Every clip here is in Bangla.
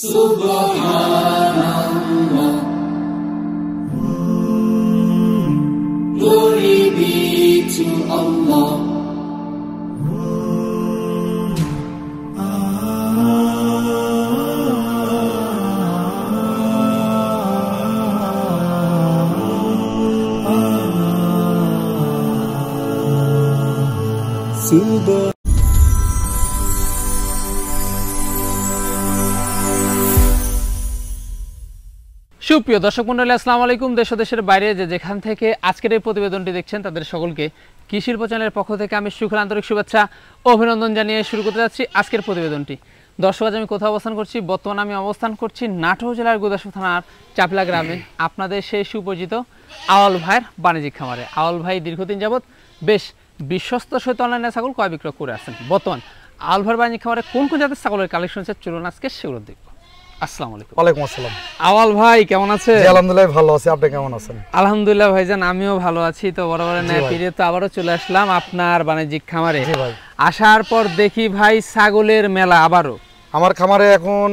Subhanallah. Glory be to Allah. সুপ্রিয় দর্শক মণ্ডলী, আসসালামু আলাইকুম। দেশ ও দেশের বাইরে যে যেখান থেকে আজকের এই প্রতিবেদনটি দেখছেন তাদের সকলকে কৃষি শিল্প চ্যানেলের পক্ষ থেকে আমি সুখের আন্তরিক শুভেচ্ছা ও অভিনন্দন জানিয়ে শুরু করতে যাচ্ছি আজকের প্রতিবেদনটি। দর্শক, আজ আমি কোথাও অবস্থান করছি? বর্তমানে আমি অবস্থান করছি নাটোর জেলার গোদাসপুর থানার চাপলা গ্রামে, আপনাদের সেই সুপরিচিত আওয়াল ভাইয়ের বাণিজ্যিক খামারে। আওয়াল ভাই দীর্ঘদিন যাবৎ বেশ বিশ্বস্ত সহিত অনলাইনে ছাগল ক্রয় বিক্রয় করে আসছেন। বর্তমান আওয়াল ভাইয়ের বাণিজ্যিক খামারে কোন কোন জাতের ছাগলের কালেকশন আছে চলুন আজকে সেগুলো দেখব। আসসালামু আলাইকুম। ওয়ালাইকুম আসসালাম। আওয়াল ভাই কেমন আছেন? জি আলহামদুলিল্লাহ ভালো আছি, আপনি কেমন আছেন? আলহামদুলিল্লাহ ভাইজান, আমিও ভালো আছি। তো বরাবরের ন্যায় ফিরে তো আবারও চলে আসলাম আপনার বাণিজ্যিক খামারে। জি ভাই। আসার পর দেখি ভাই ছাগলের মেলা আবারও। আমার খামারে এখন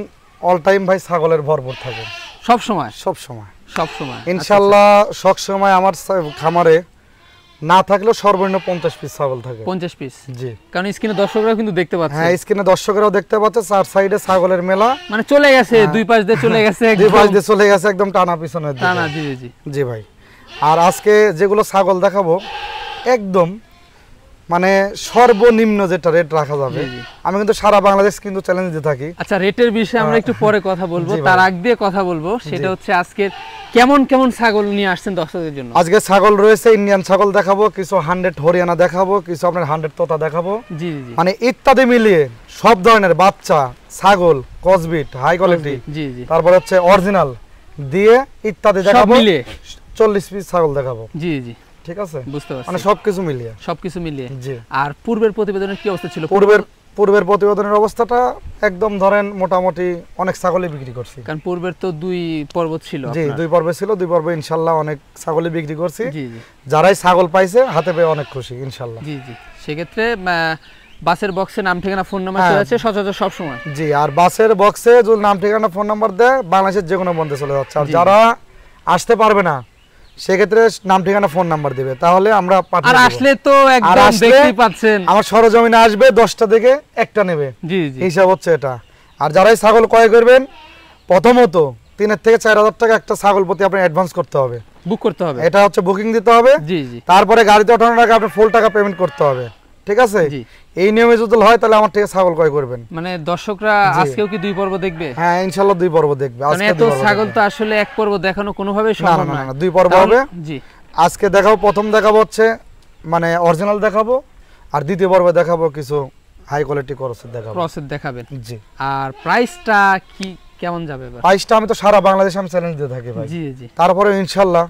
অল টাইম ভাই ছাগলের ভরপুর থাকে, সব সময় সব সময় সব সময় ইনশাআল্লাহ। সব সময় আমার খামারে না থাকলেও সর্বনিম্ন 50 পিস ছাগল থাকে। 50 পিস? জি, কারণ স্ক্রিনে দর্শকরাও কিন্তু দেখতে পাচ্ছে। হ্যাঁ, স্ক্রিনে দর্শকরাও দেখতে পাচ্ছে। চার সাইডে ছাগলের মেলা, মানে চলে গেছে দুই পাশ দিয়ে চলে গেছে, দুই পাশ দিয়ে চলে গেছে একদম টানা পিছনের দিকে। টানা, জি জি জি ভাই। আর আজকে যেগুলো ছাগল দেখাবো একদম মানে সর্বনিম্ন যেটা রেট রাখা যাবে, আমি কিন্তু সারা বাংলাদেশ কিন্তু চ্যালেঞ্জ দিয়ে থাকি। আচ্ছা, রেটের বিষয়ে আমরা একটু পরে কথা বলবো, তার আগে দিয়ে কথা বলবো সেটা হচ্ছে আজকে কেমন কেমন ছাগল নিয়ে আসছেন দর্শকদের জন্য। আজকে ছাগল রয়েছে, ইন্ডিয়ান ছাগল দেখাবো, কিছু 100 হরিয়ানা দেখাবো, কিছু আপনার 100 তোতা দেখাবো। জি জি, মানে ইত্যাদি মিলিয়ে সব ধরনের বাচ্চা ছাগল, ক্রসবিট, হাই কোয়ালিটি, জি জি, তারপর হচ্ছে অরিজিনাল দিয়ে ইত্যাদি দেখাবো। 40 পিস ছাগল দেখাবো। জি জি, ঠিক আছে, বুঝতে পারছি। মানে সবকিছু মিলিয়ে। জি। আর পূর্বের প্রতিবেদনের কি অবস্থা ছিল? পূর্বের প্রতিবেদনের অবস্থাটা একদম ধরেন মোটামুটি অনেক ছাগলই বিক্রি করছি। কারণ পূর্বের তো 2 পর্ব ছিল। জি, 2 পর্বে ছিল, 2 পর্বে ইনশাআল্লাহ অনেক ছাগলই বিক্রি করছি। জি জি, যারাই ছাগল পাইছে হাতে পেয়ে অনেক খুশি ইনশাআল্লাহ। জি জি, সেক্ষেত্রে বাসের বক্সে নাম ঠিকানা ফোন নাম্বার চলে আছে সচরাচর সব সময়। জি, আর বাসের বক্সে যদি নাম ঠিকানা ফোন নাম্বার দেয় বাংলাদেশের যে কোনো বন্ধে চলে যাচ্ছে। আর যারা আসতে পারবে না সেক্ষেত্রে নাম ঠিকানা ফোন নাম্বার দিবে, তাহলে আমরা পাঠিয়ে দেব। আর আসলে তো একদম দেখতেই পাচ্ছেন আমার সরজমিনে আসবে, 10টা থেকে একটা নেবে। জি জি, হিসাব হচ্ছে এটা। আর যারাই ছাগল ক্রয় করবেন প্রথমত 3 থেকে 4,000 টাকা একটা ছাগল প্রতি আপনি অ্যাডভান্স করতে হবে, বুক করতে হবে। এটা হচ্ছে বুকিং দিতে হবে। জি জি, তারপরে গাড়িতে ওঠানোর আগে আপনি ফুল টাকা পেমেন্ট করতে হবে। ঠিক আছে, এই নিয়মে যদি হয় তাহলে আমার থেকে ছাগল ক্রয় করবেন। মানে দর্শকরা আজকেও কি 2 পর্ব দেখবে? হ্যাঁ ইনশাআল্লাহ 2 পর্ব দেখবে। আজকে এত ছাগল তো আসলে এক পর্ব দেখানো কোনোভাবেই সম্ভব না। না, 2 পর্ব হবে। জি, আজকে দেখাবো, প্রথম দেখাবো হচ্ছে মানে অরিজিনাল দেখাবো, আর দ্বিতীয় পর্বে দেখাবো কিছু হাই কোয়ালিটি ক্রসের দেখাবেন। জি। আর প্রাইসটা কি কেমন যাবে? প্রাইসটা আমি তো সারা বাংলাদেশে আমি চ্যালেঞ্জ দিয়ে থাকি ভাই। জি জি, তারপরে ইনশাআল্লাহ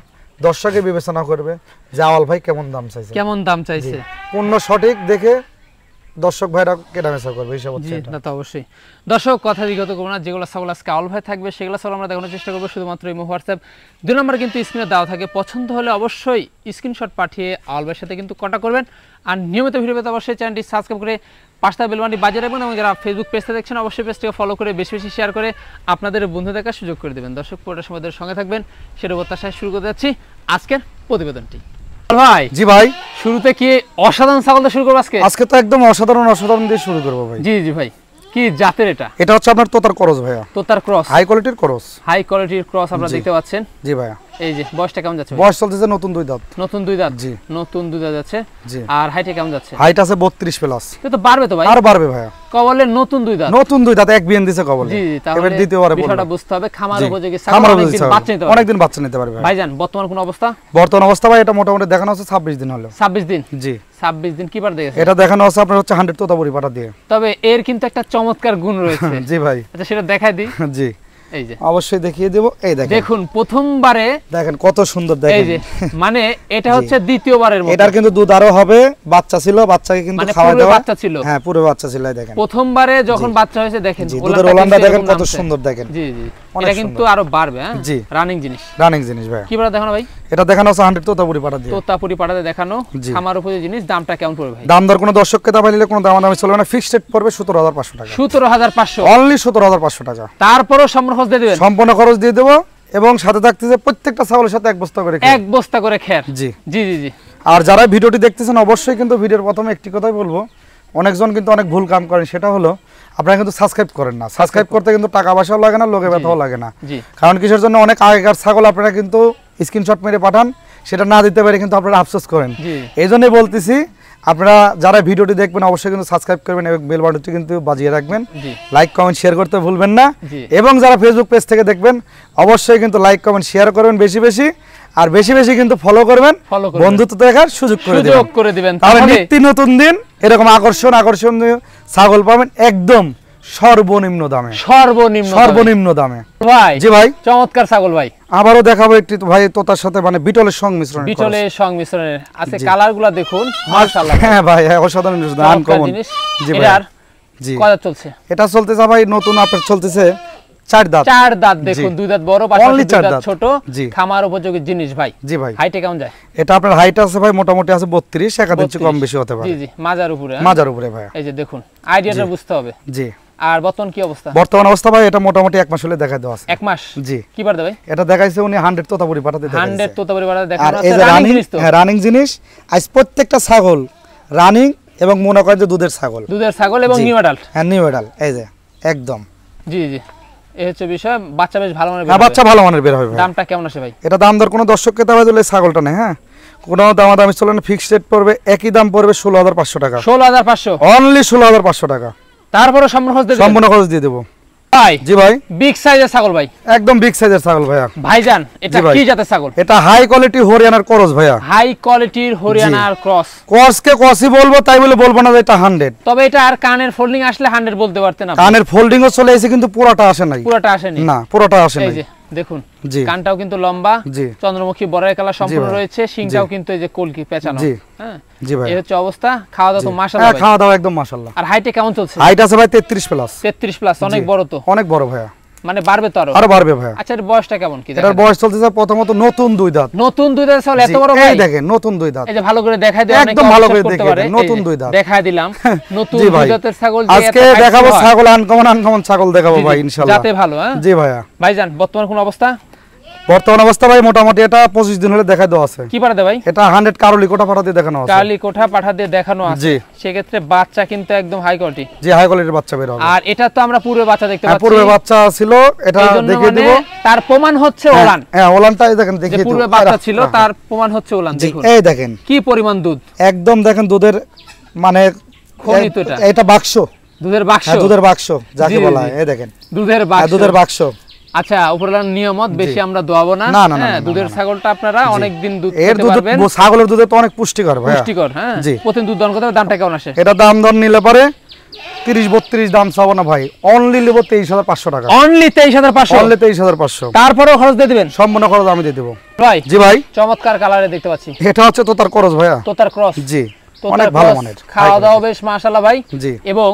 দর্শকে বিবেচনা করবে যে আওয়াল ভাই কেমন দাম চাইছে। পূর্ণ সঠিক দেখে দর্শক ভাইরা কেনাবেচা করবে, হিসাব হচ্ছে এটা। না তো অবশ্যই। দর্শক কথা বিগত করব না, যেগুলো ছাগল আজকে আওয়াল ভাই থাকবে সেগুলো ছাগল আমরা দেখানোর চেষ্টা করব শুধুমাত্র ইমো হোয়াটসঅ্যাপ 2 নম্বর কিন্তু স্ক্রিনে দেওয়া থাকে। পছন্দ হলে অবশ্যই স্ক্রিনশট পাঠিয়ে আওয়াল ভাইয়ের সাথে কিন্তু কন্টাক্ট করবেন। আর নিয়মিত ভিডিও পেতে অবশ্যই চ্যানেলটি সাবস্ক্রাইব করে পাশে বেল বাটনটি বাজিয়ে রাখবেন, এবং যারা ফেসবুক পেজটা দেখছেন অবশ্যই পেজটিকে ফলো করে বেশি বেশি শেয়ার করে আপনাদের বন্ধু দেখার সুযোগ করে দেবেন। দর্শক পুরোটা সময় সঙ্গে থাকবেন, সেটা প্রত্যাশায় শুরু করতে যাচ্ছি আজকের প্রতিবেদনটি। ভাই জি ভাই, শুরুতে কি অসাধারণ ছাগল দিয়ে শুরু করব আজকে? আজকে তো একদম অসাধারণ দিয়ে শুরু করব ভাই। জি জি ভাই, কি জাতের এটা? এটা হচ্ছে আপনার তোতার ক্রস ভাইয়া। তোতার ক্রস, হাই কোয়ালিটির ক্রস আপনারা দেখতে পাচ্ছেন। জি ভাইয়া। এই যে বয়সটা কেমন যাচ্ছে? বয়স চলতেছে নতুন 2 দাঁত। জি, নতুন 2 দাঁত যাচ্ছে। জি। আর হাইটে কেমন যাচ্ছে? হাইট আছে 32 প্লাস। এটা তো বাড়বে তো ভাই? আর বাড়বে ভাইয়া। কবলে নতুন 2 দাঁত এক বিয়ান দিছে কবলে। জি, তাহলে দ্বিতীয়বারে বিষয়টা বুঝতে হবে। খামার উপযোগী ছাগল অনেকদিন বাচ্চা নিতে পারবে ভাইজান। বর্তমান কোন অবস্থা? বর্তমান অবস্থা ভাই এটা মোটামুটি দেখানো হচ্ছে 26 দিন হলো। 26 দিন? জি, 26 দিন কি বার দিয়েছে? এটা দেখানো হচ্ছে আপনার হচ্ছে 100 তোতাপুরি পাটা দিয়ে। তবে এর কিন্তু একটা চমৎকার গুণ রয়েছে। জি ভাই, আচ্ছা সেটা দেখাই দিই। জি, এই যে অবশ্যই দেখিয়ে দেব। এই দেখেন, দেখুন প্রথমবারে দেখেন কত সুন্দর দেখেন। এই যে মানে এটা হচ্ছে দ্বিতীয়বারের মতো। এটার কিন্তু দুধ আরো হবে, বাচ্চা ছিল, বাচ্চাকে কিন্তু মানে খাওয়া দাওয়া, বাচ্চা ছিল। হ্যাঁ পুরো বাচ্চা ছিল। এই দেখেন প্রথমবারে যখন বাচ্চা হয়েছে দেখেন দুধের ওলানটা দেখেন কত সুন্দর দেখেন। জি জি, এটা কিন্তু আরো বাড়বে। হ্যাঁ জি, রানিং জিনিস, রানিং জিনিস ভাই। কি বড় দেখানো ভাই? এটা দেখানো আছে 100 তোতাপুরি পাটা দিয়ে, তোতাপুরি পাটাতে দেখানো খামার উপযোগী জিনিস। দামটা কেমন পড়বে ভাই? দাম দর কোনো দর্শককে দাম নিলে কোনো দাম চলবে না, ফিক্সড রেট পড়বে 17500 টাকা। 17500 অনলি 17500 টাকা। তারপরও সম্পূর্ণ খরচ দিয়ে দিবেন? সম্পূর্ণ খরচ দিয়ে দেব, এবং সাথে থাকতেছে প্রত্যেকটা ছাগলের সাথে 1 বস্তা করে খের। 1 বস্তা করে খের। জি জি জি জি। আর যারা ভিডিওটি দেখতেছেন অবশ্যই কিন্তু ভিডিওর প্রথমে একটি কথাই বলবো, অনেকজন কিন্তু অনেক ভুল কাম করেন, সেটা হলো আপনারা কিন্তু সাবস্ক্রাইব করেন না। সাবস্ক্রাইব করতে কিন্তু টাকা পয়সাও লাগে না, লোকে ব্যথাও লাগে না। কারণ কিসের জন্য? অনেক আগেকার ছাগল আপনারা কিন্তু স্ক্রিনশট মেরে পাঠান, সেটা না দিতে পারে কিন্তু আপনারা আফসোস করেন। এই জন্যই বলতেছি, আপনারা যারা ভিডিওটি দেখবেন অবশ্যই কিন্তু সাবস্ক্রাইব করবেন এবং বেল বাটনটি কিন্তু বাজিয়ে রাখবেন। লাইক কমেন্ট শেয়ার করতে ভুলবেন না। এবং যারা ফেসবুক পেজ থেকে দেখবেন অবশ্যই কিন্তু লাইক কমেন্ট শেয়ার করবেন বেশি বেশি, আর বেশি বেশি কিন্তু ফলো করবেন, বন্ধুত্ব দেখার সুযোগ করে দিবেন। তাহলে নিত্য নতুন দিন এরকম আকর্ষণীয় ছাগল পাবেন একদম সর্বনিম্ন দামে। সর্বনিম্ন দামে ভাই। জি ভাই, চমৎকার ছাগল ভাই। আবারও দেখাবো একটি ভাই তোতার সাথে, মানে বিটলের সংমিশ্রণ। বিটলের সংমিশ্রণের আছে, কালারগুলো দেখুন মাশাআল্লাহ। হ্যাঁ ভাই, অসাধারণ আনকমন জি ভাই। জি কত চলছে? এটা চলতেছে ভাই নতুন আপডেট চলতেছে 4 দাঁত। 4 দাঁত দেখুন, 2 দাঁত বড়, পাশে 2 দাঁত ছোট, খামার উপযোগী জিনিস ভাই। জি ভাই। হাইটে কেমন যায়? এটা আপনার হাইট আছে ভাই মোটামুটি আছে 32, 1 ইঞ্চি কম বেশি হতে পারে। জি জি, মাজার উপরে। মাজার উপরে ভাই। এই যে দেখুন, আইডিয়াটা বুঝতে হবে। জি। আর বর্তমান কি অবস্থা? বর্তমান অবস্থা ভাই এটা মোটামুটি 1 মাস হলে দেখাই দেওয়া আছে। 1 মাস? জি। কি বার দেবে? এটা দেখাইছে উনি 100 তোতাপুরি পাঠাতে দেখাইছে। 100 তোতাপুরি পাঠাতে দেখানো আছে। রানিং জিনিস তো? হ্যাঁ রানিং জিনিস। আজ প্রত্যেকটা ছাগল রানিং, এবং মনে করেন যে দুধের ছাগল এবং নিউ অ্যাডাল্ট। হ্যাঁ নিউ অ্যাডাল্ট, এই যে একদম। জি জি, এই হচ্ছে বিষয়। বাচ্চা বেশ ভালো মানের বের হবে। বাচ্চা ভালো মানের বের হবে। দামটা কেমন আসে ভাই? এটা দাম দর কোনো দর্শককে দাম দিলে ছাগলটা নেই, হ্যাঁ কোনো দামাদামি চলে না, ফিক্সড রেট পড়বে, একই দাম পড়বে 16500 টাকা। 16500 অনলি 16500 টাকা। তারপরে সম্পূর্ণ খরচ দিয়ে দেব ভাই। জি ভাই। বিগ সাইজের ছাগল ভাই, একদম বিগ সাইজের ছাগল ভাইয়া। ভাইজান এটা কি জাতের ছাগল? এটা হাই কোয়ালিটি হরিয়ানার ক্রস ভাইয়া। হাই কোয়ালিটির হরিয়ানার ক্রস। ক্রসকে ক্রসই বলবো, তাই বলে বলবো না যে এটা 100। তবে এটা আর কানের ফোল্ডিং আসলে 100 বলতে পারতেন না। কানের ফোল্ডিংও চলে এসে কিন্তু পুরোটা আসে নাই। পুরোটা আসেনি না, পুরোটা আসে নাই। এই যে দেখুন, কানটাও কিন্তু লম্বা, চন্দ্রমুখী বড়াই কালার সম্পূর্ণ রয়েছে, শিংটাও কিন্তু এই যে কলকি পেঁচানো। হ্যাঁ জি ভাই, এই হচ্ছে অবস্থা। খাওয়া দাওয়া তো মাশাআল্লাহ ভাই। খাওয়া দাওয়া একদম মাশাআল্লাহ। আর হাইটে কেমন চলছে? হাইট আছে ভাই 33 প্লাস। 33 প্লাস, অনেক বড় তো। অনেক বড় ভাইয়া, মানে বাড়বে তো আরো বাড়বে ভাইয়া। আচ্ছা এর বয়সটা কেমন কি? এটার বয়স চলতেছে প্রথমত নতুন 2 দাঁত। নতুন 2 দাঁত ছাগল এত বড় ভাই? এই দেখেন নতুন 2 দাঁত। এই যে ভালো করে দেখাই দেন, একদম ভালো করে দেখেন নতুন 2 দাঁত দেখাই দিলাম। নতুন 2 দাঁতের ছাগল যে আজকে দেখাবো ছাগল আনকমন ছাগল দেখাবো ভাই ইনশাআল্লাহ। যাতে ভালো। হ্যাঁ জি ভাইয়া। ভাইজান বর্তমান কোন অবস্থা? বর্তমান অবস্থা ভাই মোটামুটি এটা 25 দিন হলে দেখাই দেওয়া আছে। কি পাঠাতে ভাই? এটা 100 কারলি কোঠা পাঠা দিয়ে দেখানো আছে। কারলি কোঠা পাঠা দিয়ে দেখানো আছে। জি, সেই ক্ষেত্রে বাচ্চা কিন্তু একদম হাই কোয়ালিটি। জি হাই কোয়ালিটির বাচ্চা বের হবে। আর এটা তো আমরা পূর্বে বাচ্চা দেখতে পাচ্ছি। পূর্বে বাচ্চা ছিল, এটা দেখিয়ে দেব। তার প্রমাণ হচ্ছে ওলান। হ্যাঁ ওলানটাই দেখেন দেখিয়ে দেব। পূর্বে বাচ্চা ছিল, তার প্রমাণ হচ্ছে ওলান। দেখুন এই দেখেন কি পরিমাণ দুধ। একদম দেখেন দুধের মানে খনি তো এটা বাক্স, দুধের বাক্স। হ্যাঁ দুধের বাক্স যাকে বলা হয়। এই দেখেন দুধের বাক্স, দুধের বাক্স। আচ্ছা উপরলার নিয়মত বেশি আমরা দোয়াবো না। হ্যাঁ দুধের ছাগলটা আপনারা অনেক দিন দুধ খেতে পারবেন। ছাগলের দুধে তো অনেক পুষ্টিকর ভাই। পুষ্টিকর। হ্যাঁ প্রতিদিন দুধ দান করতে দামটা কেমন আসে? এটা দাম দর নিলে পরে 30-32 দাম চাবো না ভাই, অনলি নেব 23500 টাকা। অনলি 23500? অনলি 23500। তারপরেও খরচ দিয়ে দিবেন? সম্পূর্ণ খরচ আমি দিয়ে দেব ভাই। জি ভাই। চমৎকার কালারে দেখতে পাচ্ছি। এটা হচ্ছে তোতার ক্রস ভাইয়া। তোতার ক্রস। জি অনেক ভালো মানের। খাওয়া দাওয়া বেশ মাশাআল্লাহ ভাই। জি। এবং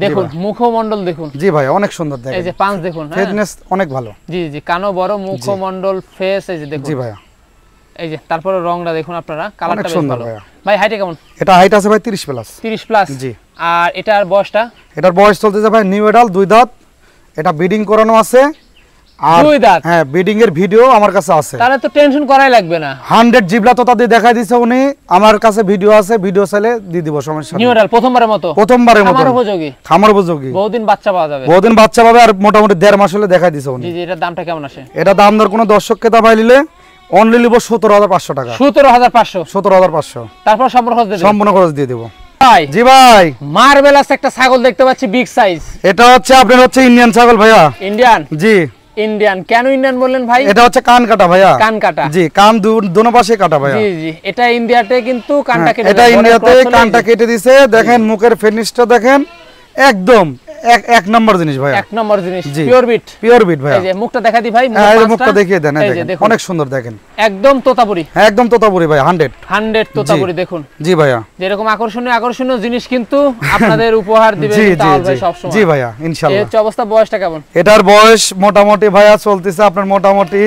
দেখুন মুখমণ্ডল দেখুন। জি ভাই অনেক সুন্দর দেখেন। এই যে পাঁচ দেখুন, ফিটনেস অনেক ভালো। জি জি, কানও বড়, মুখমণ্ডল, ফেস এই যে দেখুন। জি ভাইয়া। এই যে তারপরে রংটা দেখুন আপনারা, কালারটা বেশ ভালো ভাই। হাইট কেমন? এটা হাইট আছে ভাই 30 প্লাস। 30 প্লাস। জি। আর এটার বয়সটা? এটার বয়স চলতেছে ভাই নিউ এডাল 2 দাঁত। এটা ব্রিডিং করানো আছে। আর 2 দাঁত? হ্যাঁ ব্রিডিং এর ভিডিও আমার কাছে আছে। তাহলে তো টেনশন করাই লাগবে না। 100 জিবলা তোতা দিয়ে দেখাই দিছে উনি, আমার কাছে ভিডিও আছে, ভিডিও চাইলে দিয়ে দিব সমস্যা নেই। নিউ এডাল প্রথমবারের মতো? প্রথমবারের মতো। খামার উপযোগী? খামার উপযোগী। বহুদিন বাচ্চা পাওয়া যাবে? বহুদিন বাচ্চা পাবে, আর মোটামুটি 1.5 মাস হলে দেখাই দিছে উনি। জি জি, এটার দামটা কেমন আসে? এটা দাম দর কোনো দর্শককে দাবাই নিলে অনলি লিব 17500 টাকা। 17500? 17500। তারপর সম্পূর্ণ খরচ দিয়ে দেব? সম্পূর্ণ খরচ দিয়ে দেব ভাই। জি ভাই। মার্বেলাস একটা ছাগল দেখতে পাচ্ছি, বিগ সাইজ। এটা হচ্ছে আপনার হচ্ছে ইন্ডিয়ান ছাগল ভাইয়া। ইন্ডিয়ান? জি ইন্ডিয়ান। কেন ইন্ডিয়ান বললেন ভাই? এটা হচ্ছে কান কাটা ভাইয়া। কান কাটা? জি, কান দুনো পাশে কাটা ভাইয়া। জি জি, এটা ইন্ডিয়াতে কিন্তু কানটা কেটে, এটা ইন্ডিয়াতে কানটা কেটে দিয়েছে। দেখেন মুখের ফিনিশটা দেখেন, একদম এক নম্বর জিনিস ভাই, এক নম্বর জিনিস, জি। পিওর বিট ভাই। এই যে মুখটা দেখা দি ভাই, হ্যাঁ এই মুখটা দেখিয়ে দেন, এই দেখেন অনেক সুন্দর, দেখেন একদম তোতাপুরি। হ্যাঁ একদম তোতাপুরি ভাই, 100 তোতাপুরি দেখুন। জি ভাইয়া, যেরকম আকর্ষণীয় জিনিস কিন্তু আপনাদের উপহার দিবেন তাও ভাই সব সময়। জি ভাইয়া ইনশাআল্লাহ। এই হচ্ছে অবস্থা। বয়সটা কেমন? এটার বয়স মোটামুটি ভাইয়া চলতেছে আপনার মোটামুটি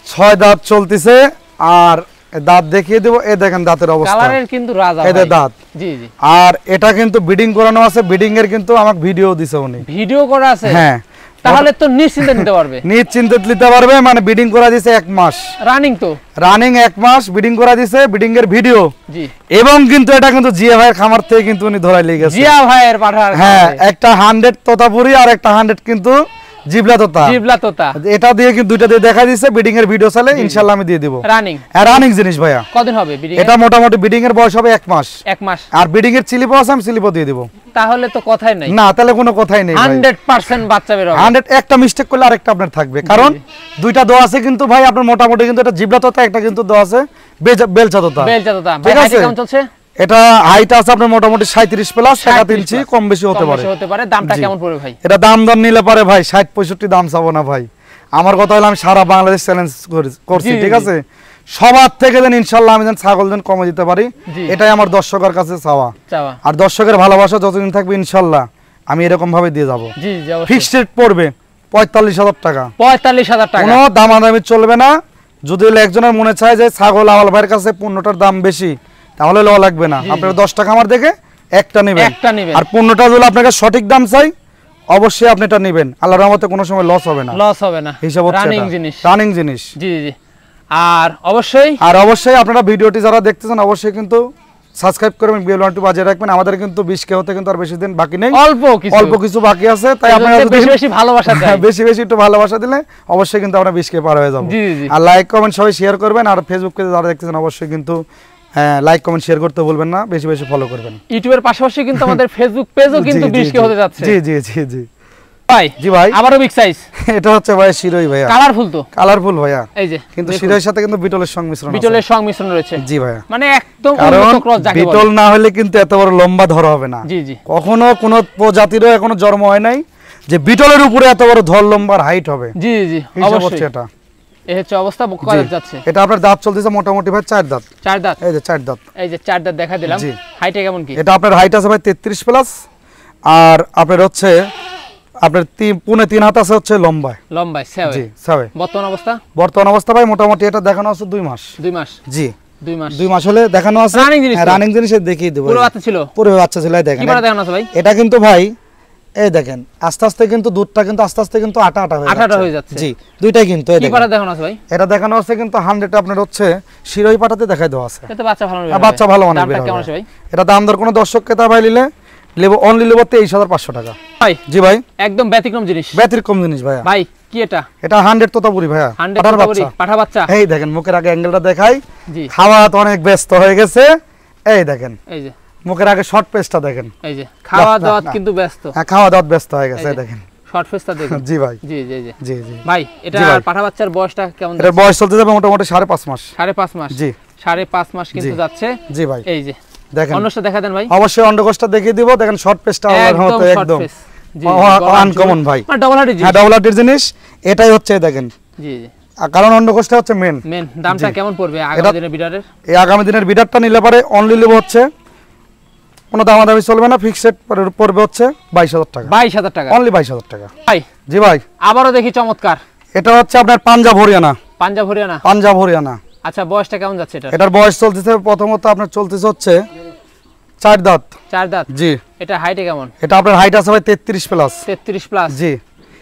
6 দাঁত চলতেছে। আর দাঁত দেখিয়ে দেব, এই দেখেন দাঁতের অবস্থা, কালারের কিন্তু রাজা এই ভাই। দাঁত। জি জি। আর এটা কিন্তু ব্রিডিং করানো আছে, ব্রিডিং এর কিন্তু আমাকে ভিডিও দিছে উনি, ভিডিও করা আছে। হ্যাঁ তাহলে তো নিশ্চিন্তে নিতে পারবে, নিশ্চিন্তে নিতে পারবে। মানে ব্রিডিং করা দিছে 1 মাস রানিং, তো রানিং 1 মাস ব্রিডিং করা দিছে, ব্রিডিং এর ভিডিও। জি। এবং কিন্তু এটা কিন্তু জিয়া ভাইয়ের খামার থেকে কিন্তু উনি ধরাই লিয়ে গেছে, জিয়া ভাইয়ের পাঠার। হ্যাঁ একটা 100 তোতাপুরি আর একটা 100 কিন্তু জিবলা তোতা। এটা দিয়ে কিন্তু দুইটা দিয়ে দেখা দিছে, ব্রিডিং এর ভিডিও চাইলে ইনশাআল্লাহ আমি দিয়ে দেব। রানিং জিনিস ভাইয়া। কদিন হবে ব্রিডিং? এটা মোটামুটি ব্রিডিং এর বয়স হবে 1 মাস। 1 মাস। আর ব্রিডিং এর স্লিপও আছে, আমি স্লিপও দিয়ে দেব। তাহলে তো কথাই নাই। না তাহলে কোনো কথাই নেই ভাই, 100% বাচ্চা বের হবে। 100 একটা মিস্টেক করলে আরেকটা আপনার থাকবে, কারণ দুইটা দোয়া আছে কিন্তু ভাই আপনার মোটামুটি কিন্তু এটা জিবলা তোতা, একটা কিন্তু দোয়া আছে বেলচা তোতা। ভাই হাইট কেমন চলছে? এটা হাইট আছে আপনার মোটামুটি 37 প্লাস, 1 ইঞ্চি কম বেশি হতে পারে। দামটা কেমন পড়বে ভাই? এটা দাম নিলে পারে ভাই 60-65 দাম চাবো না ভাই। আমার কথা হলো আমি সারা বাংলাদেশ চ্যালেঞ্জ করছি, ঠিক আছে? সবার থেকে দেন ইনশাআল্লাহ আমি যেন ছাগল দেন কমে দিতে পারি, এটাই আমার দর্শকের কাছে চাওয়া। আর দর্শকের ভালোবাসা যতদিন থাকবে ইনশাআল্লাহ আমি এরকম ভাবে দিয়ে যাব। জি জি অবশ্যই। ফিক্সড রেট পড়বে 45,000 টাকা। 45,000 টাকা। কোনো দামাদামি চলবে না। যদি একজনের মনে চায় যে ছাগল আওয়াল ভাইয়ের কাছে পণ্যটার দাম বেশি, তাহলে লওয়া লাগবে না। আপনারা 10 টাকা আমার দেখে একটা নেবেন। আর পণ্যটা যদি আপনাকে সঠিক দাম চাই অবশ্যই আপনি এটা নেবেন। আল্লাহর রহমতে কোনো সময় লস হবে না। হিসাব হচ্ছে রানিং জিনিস। জি জি। আর অবশ্যই আপনারা ভিডিওটি যারা দেখতেছেন অবশ্যই কিন্তু সাবস্ক্রাইব করবেন, বেল বাটনটি বাজিয়ে রাখবেন। আমাদের কিন্তু 20K হতে কিন্তু আর বেশি দিন বাকি নেই, অল্প কিছু বাকি আছে। তাই আপনারা বেশি ভালোবাসা চাই, বেশি একটু ভালোবাসা দিলে অবশ্যই কিন্তু আমরা 20K পার হয়ে যাব। আর লাইক কমেন্ট সবাই শেয়ার করবেন। আর ফেসবুক পেজে যারা দেখতেছেন অবশ্যই কিন্তু লাইক কমেন্ট শেয়ার করতে ভুলবেন না, বেশি ফলো করবেন। ইউটিউবের পাশাপাশি কিন্তু আমাদের ফেসবুক পেজও কিন্তু 20K হতে যাচ্ছে। জি জি জি জি ভাই। জি ভাই। আবারো বিগ সাইজ। এটা হচ্ছে ভাই শিরোই ভাইয়া, কালারফুল ভাইয়া। এই যে কিন্তু শিরোইর সাথে কিন্তু বিটলের সংমিশ্রণ রয়েছে। জি ভাইয়া, মানে একদম উন্নত ক্রস যাকে বলে। বিটল না হলে কিন্তু এত বড় লম্বা ধরা হবে না। জি জি। কখনো কোন প্রজাতিরও এখনো জন্ম হয় নাই যে বিটলের উপরে এত বড় ধর লম্বার হাইট হবে। জি জি অবশ্যই। এটা এই হচ্ছে অবস্থা করা যাচ্ছে। এটা আপনার দাঁত চলতেছে মোটামুটি ভাই 4 দাঁত। এই যে 4 দাঁত, এই যে 4 দাঁত দেখা দিলাম। হাইটে কেমন কি? এটা আপনার হাইট আছে ভাই 33 প্লাস। আর আপনার হচ্ছে আপনার 3.5 হাত আছে হচ্ছে লম্বায়। জি সাবে। বর্তমান অবস্থা ভাই মোটামুটি এটা দেখানো আছে 2 মাস। জি 2 মাস হলে দেখানো আছে। রানিং জিনিস দেখিয়ে দেব। পুরো বাচ্চা ছিল দেখেন। কিভাবে দেখানো আছে ভাই? এটা কিন্তু ভাই এই দেখেন আস্তে আস্তে কিন্তু দুধটা কিন্তু আস্তে আস্তে কিন্তু আটা হয়ে যাচ্ছে। জি দুইটাই কিন্তু এই দেখেন। কি পাটা দেখানো আছে ভাই? এটা দেখানো আছে কিন্তু 100 আপনার হচ্ছে শিরোই পাটাতে দেখাই দেওয়া আছে। এটা বাচ্চা ভালো হবে। বাচ্চা ভালো মানে দামটা কেমন আছে ভাই? এটা দাম দর কোন দর্শক ক্রেতা ভাই নিলে অনলি 23,500 টাকা। ভাই জি ভাই একদম ব্যতিক্রম জিনিস ভাইয়া। ভাই কি এটা? এটা 100 তোতাপুরি ভাইয়া, পাঠা বাচ্চা। এই দেখেন মুখের আগে অ্যাঙ্গেলটা দেখাই। জি খাওয়া তো অনেক ব্যস্ত হয়ে গেছে। এই দেখেন, এই যে মুখের আগে শর্ট পেজটা দেখেন। এই যে খাওয়া দাওয়া কিন্তু ব্যস্ত। হ্যাঁ খাওয়া দাওয়া ব্যস্ত হয়ে গেছে। এই দেখেন শর্ট পেজটা দেখেন। জি ভাই। জি জি জি জি জি ভাই। এটা পাঠা বাচ্চার বয়সটা কেমন? এটা বয়স চলতে যাবে মোটামুটি 5.5 মাস। 5.5 মাস। জি 5.5 মাস কিন্তু যাচ্ছে। জি ভাই। এই যে দেখেন অন্যটা দেখা দেন ভাই। অবশ্যই অন্ডকোষটা দেখিয়ে দিব। দেখেন শর্ট পেজটা আল্লাহর একদম আনকমন ভাই, মানে ডাবল হার্টের জিনিস। হ্যাঁ ডাবল হার্টের জিনিস এটাই হচ্ছে দেখেন। জি জি। কারণ অন্ডকোষটা হচ্ছে মেন। দামটা কেমন পড়বে আগামী দিনের বিডারের? এই আগামী দিনের বিডারটা নিলে পারে অনলি লিভ হচ্ছে কোনো দামাদামি চলবে না, ফিক্সড পড়বে হচ্ছে 22,000 টাকা। 22,000 টাকা অনলি 22,000 টাকা। ভাই জি ভাই আবারো দেখি চমৎকার। এটা হচ্ছে আপনার পাঞ্জাব হরিয়ানা। আচ্ছা বয়সটা কেমন যাচ্ছে এটা? এটার বয়স চলতেছে প্রথমত আপনার চলতেছে হচ্ছে 4 দাঁত। জি। এটা হাইটে কেমন? এটা আপনার হাইট আছে ভাই 33 প্লাস। জি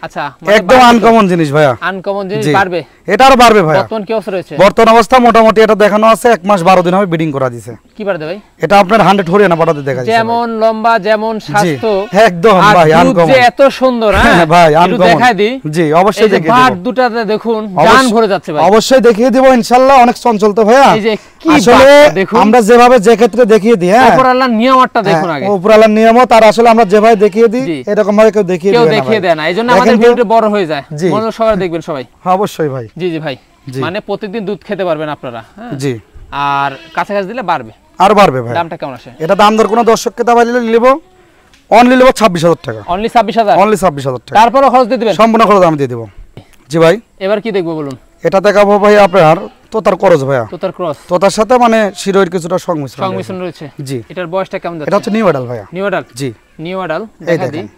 আচ্ছা একদম আনকমন জিনিস ভাইয়া। আনকমন জিনিস বাড়বে? এটা আরো বাড়বে ভাইয়া। বর্তমান কি অবস্থা রয়েছে? বর্তমান অবস্থা মোটামুটি এটা দেখানো আছে 1 মাস 12 দিন হবে ব্রিডিং করা দিয়েছে। কি পারবে ভাই? এটা আপনার 100 হরিয়ানা পাটাতে দেখা যাচ্ছে। যেমন লম্বা যেমন স্বাস্থ্য একদম ভাই আনকমন। যে এত সুন্দর হ্যাঁ ভাই আনকমন দেখাই দি। জি অবশ্যই দেখিয়ে দেব। বাট দুটাতে দেখুন জান ভরে যাচ্ছে ভাই। অবশ্যই দেখিয়ে দেব ইনশাআল্লাহ। অনেক চঞ্চল তো ভাইয়া। এই যে কি আসলে আমরা যেভাবে যে ক্ষেত্রে দেখিয়ে দিই হ্যাঁ উপর আল্লাহর নিয়ামতটা দেখুন আগে। উপর আল্লাহর নিয়ামত আর আসলে আমরা যেভাবে দেখিয়ে দিই এরকম ভাবে কেউ দেখিয়ে দেয় না। এইজন্য আমাদের ভিডিওটা বড় হয়ে যায়। মনোযোগ সহকারে দেখবেন সবাই। হ্যাঁ অবশ্যই ভাই। জি জি ভাই। মানে প্রতিদিন দুধ খেতে পারবেন আপনারা। হ্যাঁ জি। আর কাছাকাছি দিলে বাড়বে। আর বাড়বে ভাই। দামটা কেমন আসে? এটা দাম দর কোন দর্শক ক্রেতা ভাই নিলে নিব অনলি নেব 26000 টাকা। অনলি 26000, অনলি 26000 টাকা। তারপরে খরচ দিয়ে দিবেন? সম্পূর্ণ খরচ আমি দিয়ে দেব। জি ভাই, এবার কি দেখবো বলুন? এটা দেখাবো ভাই আপনার তোতার ক্রস ভাইয়া। তোতার ক্রস, তোতার সাথে মানে শিরোর কিছুটা সংমিশ্রণ রয়েছে। জি। এটার বয়সটা কেমন যাচ্ছে? এটা হচ্ছে নিউ অ্যাডাল ভাইয়া। নিউ অ্যাডাল, জি নিউ অ্যাডাল। এই দেখেন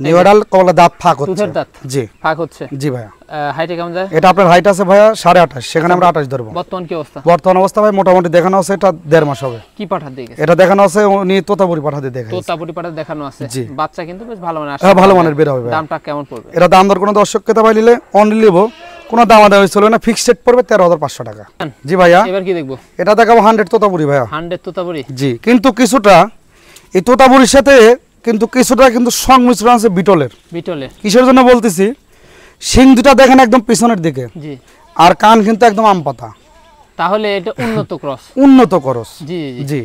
নিউ অ্যাডাল কলা দাঁত ফাঁক হচ্ছে। দুধের দাঁত জি ফাঁক হচ্ছে। জি ভাইয়া। হাইটে কেমন যায়? এটা আপনার হাইট আছে ভাইয়া 28.5, সেখানে আমরা 28 ধরবো। বর্তমান কি অবস্থা? বর্তমান অবস্থা ভাই মোটামুটি দেখানো আছে এটা 1.5 মাস হবে। কি পাঠা দিয়ে গেছে? এটা দেখানো আছে উনি তোতাপুরি পাঠা দিয়ে দেখাইছে। তোতাপুরি পাঠা দেখানো আছে। জি। বাচ্চা কিন্তু বেশ ভালো মানের আসে। হ্যাঁ ভালো মানের বের হবে ভাই। দামটা কেমন পড়বে? এটা দাম দর কোনো দর্শক ক্রেতা ভাই নিলে অনলি নেব, কোনো দামাদামি চলবে না, ফিক্সড রেট পড়বে 13500 টাকা। জি ভাইয়া। এবার কি দেখবো? এটা দেখাবো 100 তোতাপুরি ভাইয়া। 100 তোতাপুরি। জি, কিন্তু কিছুটা এই তোতাপুরির সাথে কিন্তু কিছুটা কিন্তু সংমিশ্রণ আছে বিটলের। বিটলের কিসের জন্য বলতেছি, শিং দুটা দেখেন একদম পিছনের দিকে। জি। আর কান কিন্তু একদম আম পাতা। তাহলে এটা উন্নত ক্রস। উন্নত ক্রস। জি জি।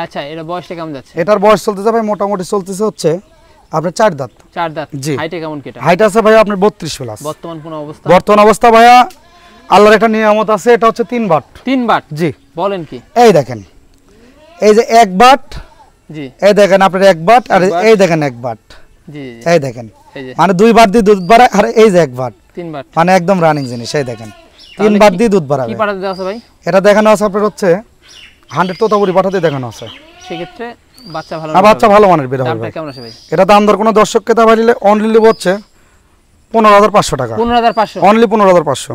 আচ্ছা, এটা বয়সটা কেমন যাচ্ছে? এটার বয়স চলতেছে ভাই মোটামুটি চলতেছে হচ্ছে আপনার 4 দাঁত। 4 দাঁত। জি। হাইটে কেমন কি এটা? হাইট আছে ভাই আপনার 32 প্লাস। বর্তমান কোন অবস্থা? বর্তমান অবস্থা ভাইয়া আল্লাহর একটা নিয়ামত আছে, এটা হচ্ছে 3 বাট। 3 বাট? জি। বলেন কি? এই দেখেন, এই যে 1 বাট, জি। এই দেখেন আপনার 1 বাট, আর এই দেখেন 1 বাট। জি জি। এই দেখেন, এই যে মানে 2 বাট দিয়ে দুধ বাড়ায়, আর এই যে 1 বাট, 3 বাট, মানে একদম রানিং জিনিস। এই দেখেন 3 বাট দিয়ে দুধ বাড়াবে। কি পাঠা দেওয়া আছে ভাই? এটা দেখানো আছে আপনার হচ্ছে 100 তোতাপুরি পাঠাতে দেখানো আছে। সেক্ষেত্রে বাচ্চা ভালো। আর বাচ্চা ভালো মানের বের হবে দামটা ভাই। কেমন আছে ভাই? এটা দাম দর কোনো দর্শক ক্রেতা বাড়িলে অনলি নেব হচ্ছে 15500 টাকা। 15500। অনলি 15500।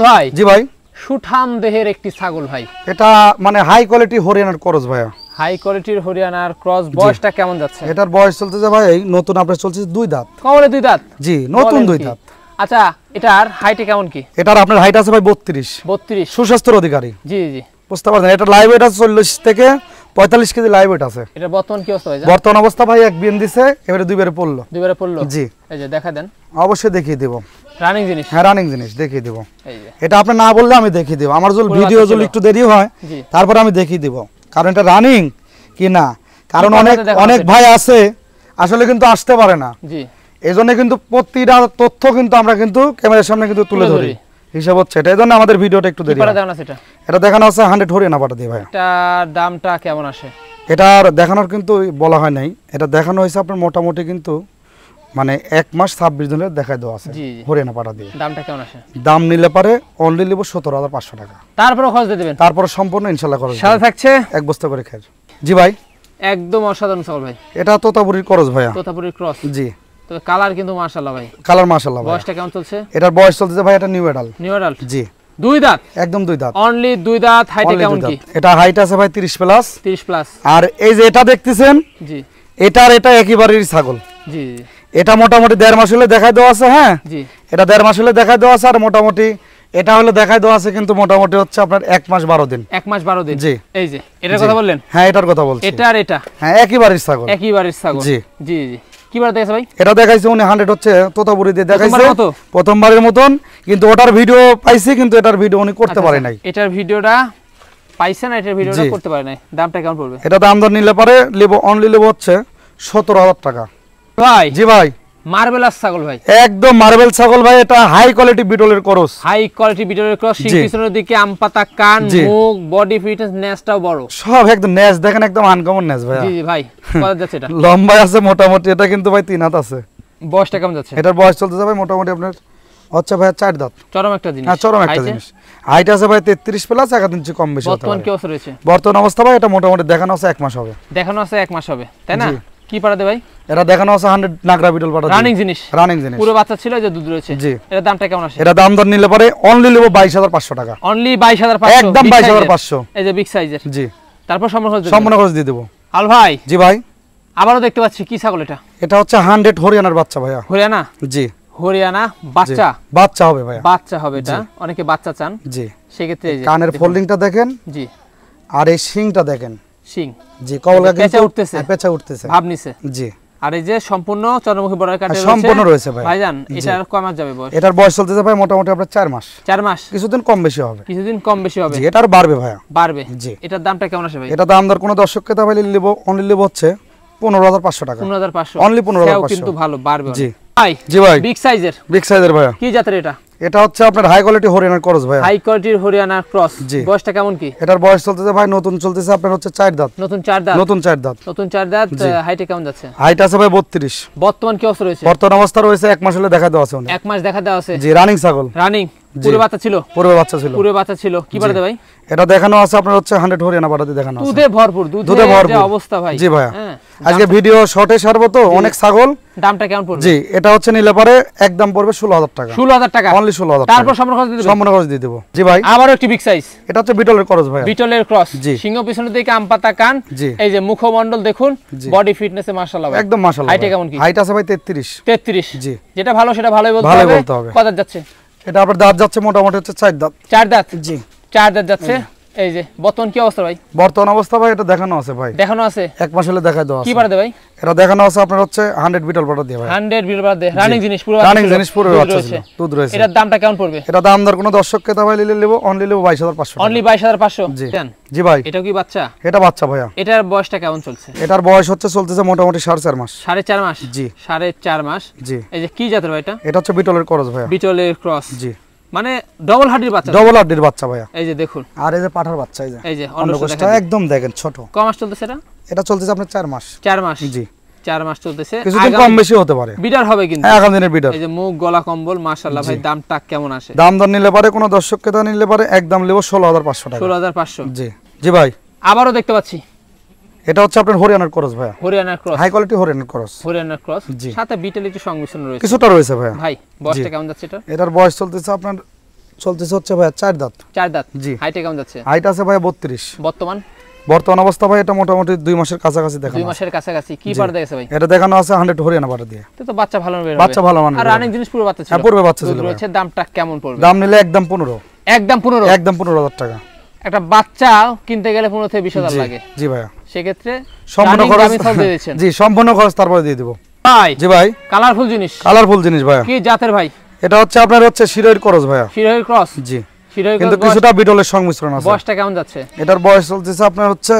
ভাই। জি ভাই। সুঠাম দেহের একটি ছাগল ভাই। এটা মানে হাই কোয়ালিটি হরিয়ানার ক্রস ভাইয়া। হাই কোয়ালিটির হরিয়ানার ক্রস। বয়সটা কেমন যাচ্ছে? এটার বয়স চলতেছে ভাই নতুন আপনার চলছে 2 দাঁত। কমলে 2 দাঁত? জি, নতুন 2 দাঁত। আচ্ছা, এটার হাইটে কেমন কি? এটার আপনার হাইট আছে ভাই 32। 32। সুস্বাস্থ্যের অধিকারী। জি জি। বুঝতে পারছেন, এটা লাইভ ওয়েট আছে 40 থেকে 45 কেজি লাইভ ওয়েট আছে। এটা বর্তমান কি অবস্থা ভাই? বর্তমান অবস্থা ভাই এক বিএন দিছে, এবারে 2 বারে পড়লো। 2 বারে পড়লো? জি। এই যে দেখা দেন। অবশ্যই দেখিয়ে দেব। রানিং জিনিস? হ্যাঁ রানিং জিনিস দেখিয়ে দেব। এই যে এটা আপনি না বললে আমি দেখিয়ে দেব। আমার যদি ভিডিও যদি একটু দেরি হয় জি। তারপর আমি দেখিয়ে দেব, কারণ এটা রানিং কি না। কারণ কি অনেক পাঠাতে দেখা অনেক যাচ্ছে? ভাই আছে আসলে কিন্তু আসতে পারে না। জি। এইজন্য কিন্তু প্রতিটা তথ্য কিন্তু আমরা কিন্তু ক্যামেরার সামনে কিন্তু তুলে ধরি, হিসাব হচ্ছে এটা। এইজন্য আমাদের ভিডিওটা একটু দেরি পাঠা হয়। দেওয়া আছে এটা? এটা দেখানো আছে 100 হরিয়ানা পাঠা দিয়ে ভাই। এটার দামটা কেমন আসে? এটার দেখানোর কিন্তু বলা হয় নাই, এটা দেখানো হয়েছে আপনার মোটামুটি কিন্তু মানে 1 মাস 26 দিনের দেখাই দেওয়া আছে জি জি। হরিয়ানা পাঠা দিয়ে। দামটা কেমন আসে? দাম নিলে পারে অনলি নেব 17500 টাকা। তারপরে খরচ দিয়ে দিবেন? তারপর সম্পূর্ণ ইনশাআল্লাহ খরচ সাথে থাকছে 1 বস্তা করে খের। জি ভাই। একদম অসাধারণ ছাগল ভাই। এটা তোতাপুরির খরচ ভাইয়া। তোতাপুরির ক্রস। জি। তবে কালার কিন্তু মাশাআল্লাহ ভাই। কালার মাশাআল্লাহ ভাই। বয়সটা কেমন চলছে? এটার বয়স চলতেছে ভাই এটা নিউ অ্যাডাল। New adult? জি। 2 দাঁত? একদম 2 দাঁত। অনলি 2 দাঁত। হাইটে Only কেমন 2 কি? দাঁত। এটা হাইট আছে ভাই 30 প্লাস। 30 প্লাস। আর এই যে এটা দেখতেছেন, জি এটা একেবারেই ছাগল। জি জি। এটা মোটামুটি 1.5 মাস হলে দেখাই দেওয়া আছে। হ্যাঁ জি। এটা 1.5 মাস হলে দেখাই দেওয়া আছে, আর মোটামুটি এটা হলো দেখাই দেওয়া আছে কিন্তু মোটামুটি হচ্ছে আপনার 1 মাস 12 দিন। 1 মাস 12 দিন। জি। এই যে এটার কথা বললেন? হ্যাঁ এটার কথা বলছি। এটা আর এটা? হ্যাঁ একেবারেই ছাগল। একইবারের ছাগল। জি জি জি। কি বার দেখেছে ভাই? এটা দেখাইছে উনি 100 হচ্ছে তোতাপুরি দিয়ে দেখাইছে প্রথমবারের মতো? প্রথমবারের মতন, কিন্তু ওটার ভিডিও পাইছি কিন্তু এটার ভিডিও উনি করতে পারে নাই। এটার ভিডিওটা পাইছে না, এটার ভিডিওটা জি। করতে পারে নাই। দামটা কেমন পড়বে? এটা দাম দর নিলে পারে লিবো অনলি লিবো হচ্ছে 17000 টাকা। ভাই জি ভাই। মার্বেলাস ছাগল ভাই। একদম মার্বেল ছাগল ভাই। এটা হাই কোয়ালিটি বিটলের ক্রস। হাই কোয়ালিটি বিটলের ক্রস। শিং জি। পিছনের দিকে আম পাতা, কান, জি। মুখ, বডি ফিটনেস, নেসটাও বড়। সব একদম নেস দেখেন, একদম আনকমন নেস ভাই। জি জি ভাই। কত যাচ্ছে এটা? লম্বাই আছে মোটামুটি, এটা কিন্তু ভাই 3 হাত আছে। বয়সটা কেমন যাচ্ছে? এটার বয়স চলতেছে ভাই মোটামুটি আপনার হচ্ছে ভাই 4 দাঁত। চরম একটা জিনিস। হ্যাঁ চরম একটা হাইটে? জিনিস। হাইট আছে ভাই 33 প্লাস, 1 ইঞ্চি কম বেশি হতে বর্তমান কি পারে। অবস্থা রয়েছে? বর্তমান অবস্থা ভাই এটা মোটামুটি দেখানো আছে 1 মাস হবে। দেখানো আছে 1 মাস হবে, তাই না? জি। কি পাঠাতে ভাই? এটা দেখানো আছে 100 নাগরা বিটল পাটা। রানিং জিনিস? রানিং জিনিস। পুরো বাচ্চা ছিল, এই যে দুধ রয়েছে। জি। এর দামটা কেমন আসে? এটা দাম দর নিলে পরে অনলি নেব 22500 টাকা। অনলি 22500? একদম 22500। এই যে বিগ সাইজের। জি। তারপর সম্পূর্ণ সম্পূর্ণ খরচ দিয়ে দেব। আল ভাই। জি ভাই। আবারও দেখতে পাচ্ছি কি ছাগল এটা? এটা হচ্ছে 100 হরিয়ানার বাচ্চা ভাইয়া। হরিয়ানা? জি। হরিয়ানা বাচ্চা? বাচ্চা হবে ভাইয়া। বাচ্চা হবে এটা। অনেকে বাচ্চা চান। জি। সেক্ষেত্রে এই যে কানের ফোল্ডিংটা দেখেন। জি। আর এই শিংটা দেখেন। শিং। জি, কওলা কিন্তু পেঁচা উঠতেছে। পেঁচা উঠতেছে। ভাব নিছে। জি। আর এই যে সম্পূর্ণ চন্দ্রমুখী বর্ডার কাটে রয়েছে। সম্পূর্ণ রয়েছে ভাই। ভাইজান এটা কয় মাস যাবে বয়স? এটার বয়স চলতেছে ভাই মোটামুটি আপনার 4 মাস। 4 মাস? কিছুদিন কম বেশি হবে। কিছুদিন কম বেশি হবে। জি, এটার বাড়বে ভাইয়া। বাড়বে? জি। এটার দামটা কেমন আসে ভাই? এটা দাম দর কোনো দর্শক ক্রেতা ভাই নিব অনলি নিব হচ্ছে 15500 টাকা। 15500? অনলি 15500। কিন্তু ভালো বাড়বে। জি। ভাই। জি ভাই। বিগ সাইজের? বিগ সাইজের ভাইয়া। কি জাতের এটা? এটা হচ্ছে আপনার হাই কোয়ালিটি হরিয়ানার ক্রস ভাই। হাই কোয়ালিটির হরিয়ানা ক্রস। বয়সটা কেমন কি? এটার বয়স চলতেছে ভাই নতুন চলতেছে আপনার হচ্ছে 4 দাঁত। নতুন 4 দাঁত। নতুন 4 দাঁত। নতুন 4 দাঁত। হাইটে কেমন যাচ্ছে? হাইট আছে ভাই 32। বর্তমান কি অবস্থা রয়েছে? বর্তমান অবস্থা রয়েছে 1 মাস হলে দেখা দেওয়া আছে। 1 মাস দেখা দেওয়া আছে। জি রানিং ছাগল। রানিং পুরো বাচ্চা ছিল? পুরো বাচ্চা ছিল। পুরো বাচ্চা ছিল। কি বাড়াতে ভাই? এটা দেখানো আছে আপনার হচ্ছে 100 হরিয়ানা বাড়াতে দেখানো আছে। দুধে ভরপুর। দুধে যে অবস্থা ভাই। জি ভাই। আজকে ভিডিও শর্টে ছাড়বো তো অনেক ছাগল। দামটা কেমন পড়বে? জি এটা হচ্ছে নিলে পরে একদম পড়বে 16000 টাকা। 16000 টাকা অনলি 16000 টাকা। তারপর সম্পূর্ণ খরচ দিয়ে দিবেন? সম্পূর্ণ খরচ দিয়ে দেব। জি ভাই। আবারো একটি বিগ সাইজ। এটা হচ্ছে বিটলের ক্রস ভাই। বিটলের ক্রস। সিংহ পিছনের দিকে আম পাতা কান। এই যে মুখমণ্ডল দেখুন, বডি ফিটনেসে মাশাআল্লাহ ভাই। একদম মাশাআল্লাহ। হাইটে কেমন কি? হাইট আছে ভাই 33। 33। জি যেটা ভালো সেটা ভালোই বলতে হবে। কত দাঁত যাচ্ছে? এটা আপনার দাঁত যাচ্ছে মোটামুটি হচ্ছে 4 দাঁত। 4 দাঁত। জি 4 দাঁত যাচ্ছে। এই যে বর্তমান কি অবস্থা ভাই? বর্তমান অবস্থা ভাই এটা দেখানো আছে ভাই। দেখানো আছে? 1 মাস হলে দেখা দেওয়া আছে। কি বাড়াতে ভাই? এটা দেখানো আছে আপনার হচ্ছে 100 বিটল বাটা দিয়ে ভাই। 100 বিটল বাটা দিয়ে রানিং জিনিস পুরো রানিং জিনিস পুরো বাচ্চা ছিল। দুধ রয়েছে। এটার দামটা কেমন পড়বে? এটা দাম দর কোনো দর্শক ক্রেতা ভাই নিলে নেব অনলি নেব 22500 টাকা। অনলি 22500। জি জি ভাই। এটা কি বাচ্চা? এটা বাচ্চা ভাইয়া। এটার বয়সটা কেমন চলছে? এটার বয়স হচ্ছে চলতেছে মোটামুটি 4.5 মাস। 4.5 মাস। জি 4.5 মাস। জি এই যে কি জাতের ভাই এটা? এটা হচ্ছে বিটলের ক্রস ভাইয়া। বিটলের ক্রস। জি মানে ডবল হার্ডির বাচ্চা। ডবল হার্ডির বাচ্চা ভাইয়া। এই যে দেখুন। আর এই যে পাঠার বাচ্চা এই যে। এই যে অন্ডকোষটা একদম দেখেন ছোট। কয় মাস চলতেছে এটা? এটা চলতেছে আপনার 4 মাস। 4 মাস। জি 4 মাস চলতেছে। কিছুদিন কম বেশি হতে পারে। বিডার হবে কিন্তু। হ্যাঁ আগামী দিনের বিডার। এই যে মুখ গলা কম্বল মাশাআল্লাহ ভাই। দামটা কেমন আসে? দাম দর নিলে পারে কোন দর্শক ক্রেতা নিলে পারে একদম নেব 16500 টাকা। 16500। জি জি ভাই। আবারো দেখতে পাচ্ছি। এটা হচ্ছে আপনার হরিয়ানার ক্রস ভাইয়া। হরিয়ানার ক্রস। হাই কোয়ালিটি হরিয়ানার ক্রস। হরিয়ানার ক্রস। সাথে বিটল একটু সংমিশ্রণ রয়েছে। কিছুটা রয়েছে ভাইয়া। ভাই বয়সটা কেমন যাচ্ছে এটা? এটার বয়স চলতেছে আপনার চলতেছে হচ্ছে ভাইয়া 4 দাঁত। 4 দাঁত। জি। হাইটে কেমন যাচ্ছে? হাইট আছে ভাইয়া 32। বর্তমান অবস্থা ভাই এটা মোটামুটি 2 মাসের কাছাকাছি দেখানো। 2 মাসের কাছাকাছি। কি পার দেখেছে ভাই? এটা দেখানো আছে 100 হরিয়ানা বাটা দিয়ে। তো বাচ্চা ভালো বের হবে। বাচ্চা ভালো মানে। আর রানিং জিনিস পুরো বাচ্চা ছিল। হ্যাঁ পুরো বাচ্চা ছিল। রয়েছে। দামটা কেমন পড়বে? দাম নিলে একদম 15। একদম 15। একদম 15000 টাকা। একটা বাচ্চা কিনতে গেলে 15 থেকে 20000 লাগে। জি ভাইয়া। সেই ক্ষেত্রে সম্পূর্ণ খরচ আমি সব দিয়ে দিয়েছেন। জি সম্পূর্ণ খরচ তারপরে দিয়ে দেব। ভাই জি ভাই। কালারফুল জিনিস। কালারফুল জিনিস ভাইয়া। কি জাতের ভাই? এটা হচ্ছে আপনার হচ্ছে শিরোহির ক্রস ভাইয়া। শিরোহির ক্রস। জি শিরোহির কিন্তু কিছুটা বিটলের সংমিশ্রণ আছে। বয়সটা কেমন যাচ্ছে? এটার বয়স চলতেছে আপনার হচ্ছে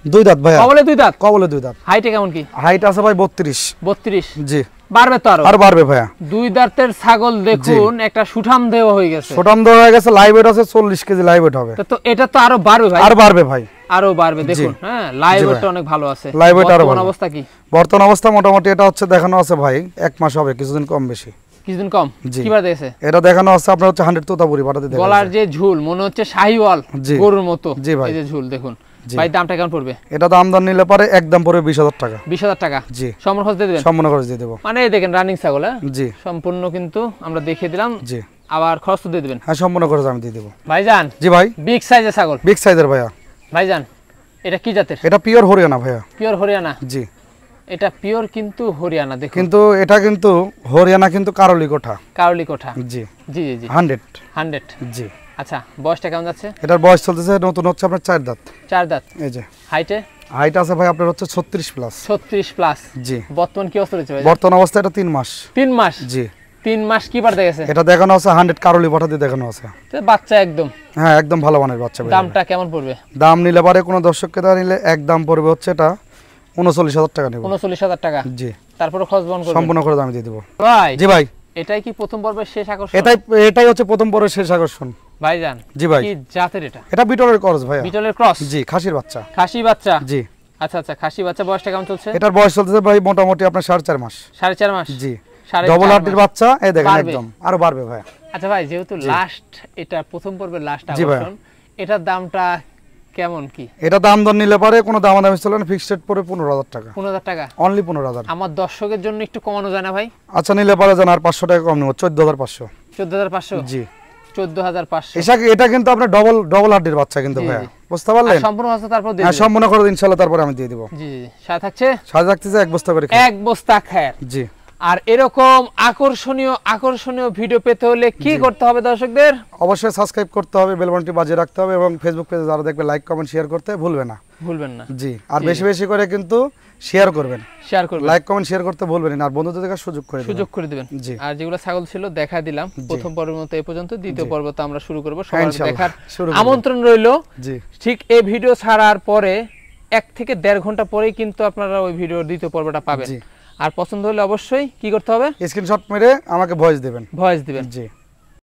2 দাঁত ভাইয়া। কবলে 2 দাঁত। কবলে 2 দাঁত। হাইটে কেমন কি? হাইট আছে ভাই 32। 32। জি বাড়বে তো আর বাড়বে ভাইয়া। 2 দাঁতের ছাগল দেখুন একটা সুঠাম দেহ হয়ে গেছে। সুঠাম দেহ হয়ে গেছে। লাইভ ওয়েট আছে 40 কেজি লাইভ ওয়েট হবে। তো এটা তো আরো বাড়বে ভাই। আর বাড়বে ভাই। আরো বাড়বে দেখুন। হ্যাঁ লাইভ ওয়েটটা অনেক ভালো আছে। লাইভ ওয়েট আরো ভালো। বর্তমান অবস্থা কি? বর্তমান অবস্থা মোটামুটি এটা হচ্ছে দেখানো আছে ভাই 1 মাস হবে কিছুদিন কম বেশি। কিছুদিন কম। কি বার দেখেছে? এটা দেখানো আছে আপনার হচ্ছে 100 তোতাপুরি বাটাতে দেখানো। গলার যে ঝুল মনে হচ্ছে শাহিওয়াল গরুর মতো। জি ভাই। এই যে ঝুল দেখুন। ভাই দামটা কেমন পড়বে? এটা দাম দর নিলে পারে একদম পড়বে 20000 টাকা। 20000 টাকা। জি সম্পূর্ণ খরচ দিয়ে দিবেন? সম্পূর্ণ খরচ দিয়ে দেব। মানে এই দেখেন রানিং ছাগল। হ্যাঁ জি সম্পূর্ণ কিন্তু আমরা দেখিয়ে দিলাম। জি আবার খরচ দিয়ে দিবেন? হ্যাঁ সম্পূর্ণ খরচ আমি দিয়ে দেব। ভাইজান। জি ভাই। বিগ সাইজের ছাগল। বিগ সাইজের ভাইয়া। ভাইজান এটা কি জাতের? এটা পিওর হরিয়ানা ভাইয়া। পিওর হরিয়ানা। জি এটা পিওর কিন্তু হরিয়ানা দেখুন। কিন্তু এটা কিন্তু হরিয়ানা কিন্তু কারলি কোঠা। কারলি কোঠা। জি জি জি জি 100 জি। আচ্ছা বয়সটা কেমন যাচ্ছে? এটার বয়স চলতেছে নতুন হচ্ছে আপনার 4 দাঁত। 4 দাঁত। এই যে হাইটে? হাইট আছে ভাই আপনার হচ্ছে 36 প্লাস। 36 প্লাস। জি বর্তমান কি অবস্থা রয়েছে ভাই? বর্তমান অবস্থা এটা 3 মাস। 3 মাস। জি 3 মাস কি বার দেখেছে? এটা দেখানো আছে 100 কারলি বাটা দিয়ে দেখানো আছে। তো বাচ্চা একদম। হ্যাঁ একদম ভালো মানের বাচ্চা ভাই। দামটা কেমন পড়বে? দাম নিলে পারে কোন দর্শককে দা নিলে একদম পড়বে হচ্ছে এটা 39000 টাকা নেব। 39000 টাকা। জি তারপরে খরচ বহন করবেন? সম্পূর্ণ খরচ আমি দিয়ে দেব। ভাই জি ভাই। এটাই কি প্রথম পর্বের শেষ আকর্ষণ? এটাই হচ্ছে প্রথম পর্বের শেষ আকর্ষণ ভাইজান। জি ভাই। কি জাতের এটা? এটা বিটলের ক্রস ভাইয়া। বিটলের ক্রস। জি খাসির বাচ্চা। খাসি বাচ্চা। জি আচ্ছা আচ্ছা খাসি বাচ্চা। বয়সটা কেমন চলছে? এটার বয়স চলতেছে ভাই মোটামুটি আপনার 4.5 মাস। 4.5 মাস। জি 4.5 ডবল হার্টের বাচ্চা এই দেখেন বাড়বে। একদম আরো বাড়বে ভাই। আচ্ছা ভাই যেহেতু লাস্ট এটা প্রথম পর্বের লাস্ট আকর্ষণ এটার দামটা কেমন কি? এটা দাম দর নিলে পারে কোনো দামাদামি চলে না। ফিক্সড রেট পড়ে 15000 টাকা। 15000 টাকা। অনলি 15000। আমার দর্শকের জন্য একটু কমানো যায় না ভাই? আচ্ছা নিলে পারে জান আর 500 টাকা কম নেব 14500। 14500। জি 14500। এটা কিন্তু আপনার ডবল হার্টের বাচ্চা কিন্তু ভাই। বুঝতে পারলেন? সম্পূর্ণ আছে তারপর দিয়ে হ্যাঁ সম্পূর্ণ করে ইনশাআল্লাহ তারপরে আমি দিয়ে দেব। জি জি সাথে থাকছে? সাথে থাকতেছে 1 বস্তা করে। 1 বস্তা খায়ের। জি আর এরকম আকর্ষণীয় ভিডিও পেতে হলে কি করতে হবে দর্শকদের? অবশ্যই সাবস্ক্রাইব করতে হবে, বেল বাটনটি বাজিয়ে রাখতে হবে এবং ফেসবুক পেজে যারা দেখবে লাইক কমেন্ট শেয়ার করতে ভুলবেন না। জি আর বেশি বেশি করে কিন্তু শেয়ার করবেন। লাইক কমেন্ট শেয়ার করতে ভুলবেন না। আর বন্ধুদের দেখার সুযোগ করে দিবেন। জি আর যেগুলো ছাগল ছিল দেখা দিলাম প্রথম পর্বের মতো এই পর্যন্ত। দ্বিতীয় পর্ব তো আমরা শুরু করব। সবার দেখার আমন্ত্রণ রইল। জি ঠিক এই ভিডিও ছাড়ার পরে 1 থেকে 1.5 ঘন্টা পরেই কিন্তু আপনারা ওই ভিডিওর দ্বিতীয় পর্বটা পাবেন। আর পছন্দ হলে অবশ্যই কি করতে হবে? স্ক্রিনশট মেরে আমাকে ভয়েস দিবেন। জি